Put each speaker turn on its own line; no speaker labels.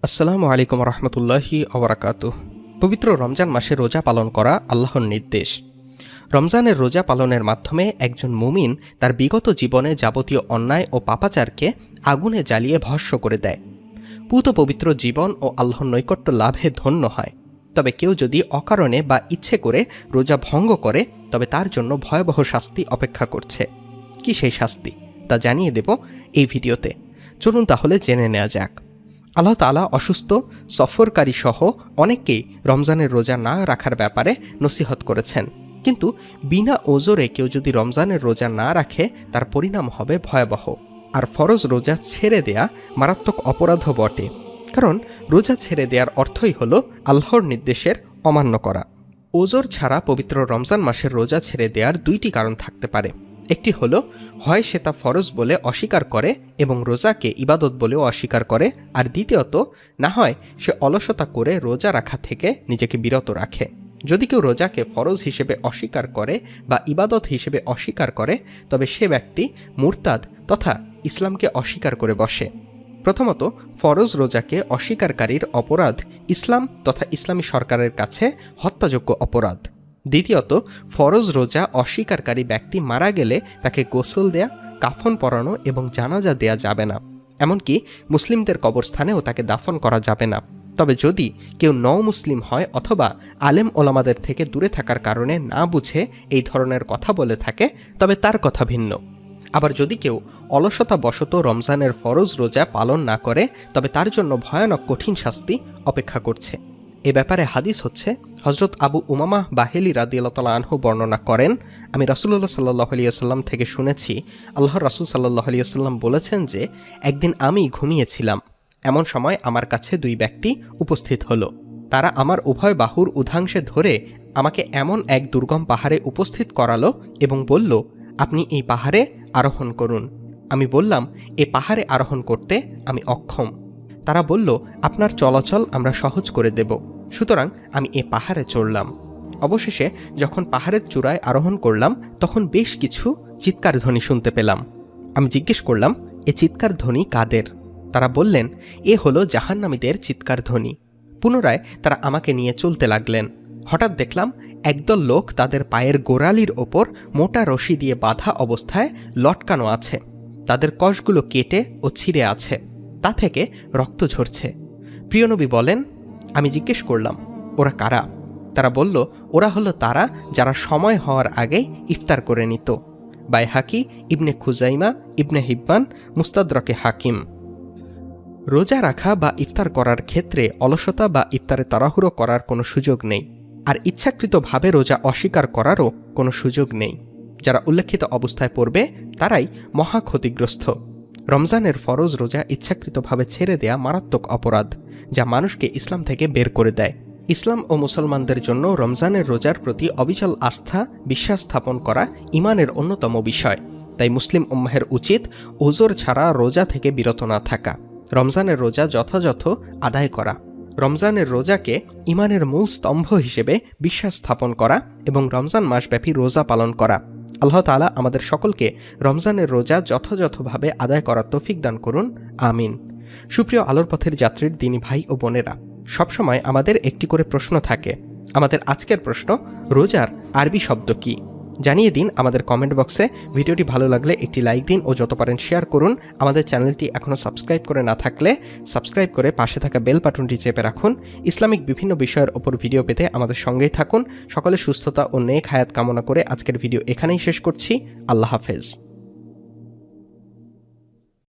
আসসালামু আলাইকুম রহমতুল্লাহি ওবরাকাতুহ। পবিত্র রমজান মাসে রোজা পালন করা আল্লাহর নির্দেশ। রমজানের রোজা পালনের মাধ্যমে একজন মুমিন তার বিগত জীবনে যাবতীয় অন্যায় ও পাপাচারকে আগুনে জ্বালিয়ে ভস্ম করে দেয়। পূত পবিত্র জীবন ও আল্লাহর নৈকট্য লাভে ধন্য হয়। তবে কেউ যদি অকারণে বা ইচ্ছে করে রোজা ভঙ্গ করে তবে তার জন্য ভয়াবহ শাস্তি অপেক্ষা করছে। কি সেই শাস্তি তা জানিয়ে দেব এই ভিডিওতে। চলুন তাহলে জেনে নেওয়া যাক। আল্লাহ তাআলা অসুস্থ, সফরকারী সহ অনেককেই রমজানের রোজা না রাখার ব্যাপারে নসিহত করেছেন। কিন্তু বিনা ওজরে কেউ যদি রমজানের রোজা না রাখে তার পরিণাম হবে ভয়াবহ। আর ফরজ রোজা ছেড়ে দেয়া মারাত্মক অপরাধও বটে, কারণ রোজা ছেড়ে দেওয়ার অর্থই হল আল্লাহর নির্দেশের অমান্য করা। ওজর ছাড়া পবিত্র রমজান মাসের রোজা ছেড়ে দেওয়ার দুইটি কারণ থাকতে পারে। একটি হলো হয় সে তা ফরজ বলে অস্বীকার করে এবং রোজাকে ইবাদত বলেও অস্বীকার করে, আর দ্বিতীয়ত না হয় সে অলসতা করে রোজা রাখা থেকে নিজেকে বিরত রাখে। যদি কেউ রোজাকে ফরজ হিসেবে অস্বীকার করে বা ইবাদত হিসেবে অস্বীকার করে তবে সে ব্যক্তি মুরতাদ তথা ইসলামকে অস্বীকার করে বসে। প্রথমত, ফরজ রোজাকে অস্বীকারীর অপরাধ ইসলাম তথা ইসলামী সরকারের কাছে হত্যাযোগ্য অপরাধ। দ্বিতীয়ত, ফরজ রোজা অস্বীকারী ব্যক্তি মারা গেলে তাকে গোসল দেয়া, কাফন পরানো এবং জানাজা দেয়া যাবে না। এমনকি মুসলিমদের কবরস্থানেও তাকে দাফন করা যাবে না। তবে যদি কেউ মুসলিম হয় অথবা আলেম ওলামাদের থেকে দূরে থাকার কারণে না বুঝে এই ধরনের কথা বলে থাকে তবে তার কথা ভিন্ন। আবার যদি কেউ অলসতাবশত রমজানের ফরজ রোজা পালন না করে তবে তার জন্য ভয়ানক কঠিন শাস্তি অপেক্ষা করছে। এ ব্যাপারে হাদিস হচ্ছে, হজরত আবু উমামা বাহিলি রাদিয়াল্লাহু তাআলা আনহু বর্ণনা করেন, আমি রাসূলুল্লাহ সাল্লাল্লাহু আলাইহি ওয়াসাল্লাম থেকে শুনেছি, আল্লাহর রাসূল সাল্লাল্লাহু আলাইহি ওয়াসাল্লাম বলেছেন যে একদিন আমি ঘুমিয়েছিলাম, এমন সময় আমার কাছে দুই ব্যক্তি উপস্থিত হলো। তারা আমার উভয় বাহুর উধাংশে ধরে আমাকে এমন এক দুর্গম পাহাড়ে উপস্থিত করালো এবং বলল, আপনি এই পাহাড়ে আরোহণ করুন। আমি বললাম, এ পাহাড়ে আরোহণ করতে আমি অক্ষম। তারা বলল, আপনার চলাচল আমরা সহজ করে দেব। সুতরাং আমি এ পাহাড়ে চড়লাম। অবশেষে যখন পাহাড়ের চূড়ায় আরোহণ করলাম তখন বেশ কিছু চিৎকার ধ্বনি শুনতে পেলাম। আমি জিজ্ঞেস করলাম, এ চিৎকার ধ্বনি কাদের? তারা বললেন, এ হলো জাহান্নামীদের চিৎকার ধ্বনি। পুনরায় তারা আমাকে নিয়ে চলতে লাগলেন। হঠাৎ দেখলাম একদল লোক তাদের পায়ের গোড়ালির ওপর মোটা রশি দিয়ে বাঁধা অবস্থায় লটকানো আছে। তাদের কষগুলো কেটে ও ছিঁড়ে আছে, তা থেকে রক্ত ঝরছে। প্রিয় নবী বলেন, আমি জিজ্ঞেস করলাম, ওরা কারা? তারা বলল, ওরা হলো তারা যারা সময় হওয়ার আগেই ইফতার করে নিত। বাইহাকি, ইবনে খুজাইমা, ইবনে হিব্বান, মুস্তাদরকে হাকিম। রোজা রাখা বা ইফতার করার ক্ষেত্রে অলসতা বা ইফতারে তাড়াহুড়ো করার কোনো সুযোগ নেই, আর ইচ্ছাকৃতভাবে রোজা অস্বীকার করারও কোনো সুযোগ নেই। যারা উল্লেখিত অবস্থায় পড়বে তারাই মহা ক্ষতিগ্রস্ত। রমজানের ফরজ রোজা ইচ্ছাকৃতভাবে ছেড়ে দেয়া মারাত্মক অপরাধ, যা মানুষকে ইসলাম থেকে বের করে দেয়। ইসলাম ও মুসলমানদের জন্য রমজানের রোজার প্রতি অবিচল আস্থা, বিশ্বাস স্থাপন করা ঈমানের অন্যতম বিষয়। তাই মুসলিম উম্মাহের উচিত ওজর ছাড়া রোজা থেকে বিরত না থাকা, রমজানের রোজা যথাযথ আদায় করা, রমজানের রোজাকে ঈমানের মূল স্তম্ভ হিসেবে বিশ্বাস স্থাপন করা এবং রমজান মাসব্যাপী রোজা পালন করা। আল্লাহ তাআলা আমাদের সকলকে রমজানের রোজা যথাযথভাবে আদায় করার তৌফিক দান করুন, আমিন। সুপ্রিয় আলোর পথের যাত্রীর দিনী ভাই ও বোনেরা, সবসময় আমাদের একটি করে প্রশ্ন থাকে। আমাদের আজকের প্রশ্ন, রোজার আরবি শব্দ কি? জানিয়ে দিন আমাদের কমেন্ট বক্সে। ভিডিওটি ভালো লাগলে একটি লাইক দিন ও যত পারেন শেয়ার করুন। আমাদের চ্যানেলটি এখনও সাবস্ক্রাইব করে না থাকলে সাবস্ক্রাইব করে পাশে থাকা বেল বাটনটি চেপে রাখুন। ইসলামিক বিভিন্ন বিষয়ের ওপর ভিডিও পেতে আমাদের সঙ্গেই থাকুন। সকলের সুস্থতা ও নেক হায়াত কামনা করে আজকের ভিডিও এখানেই শেষ করছি। আল্লাহ হাফেজ।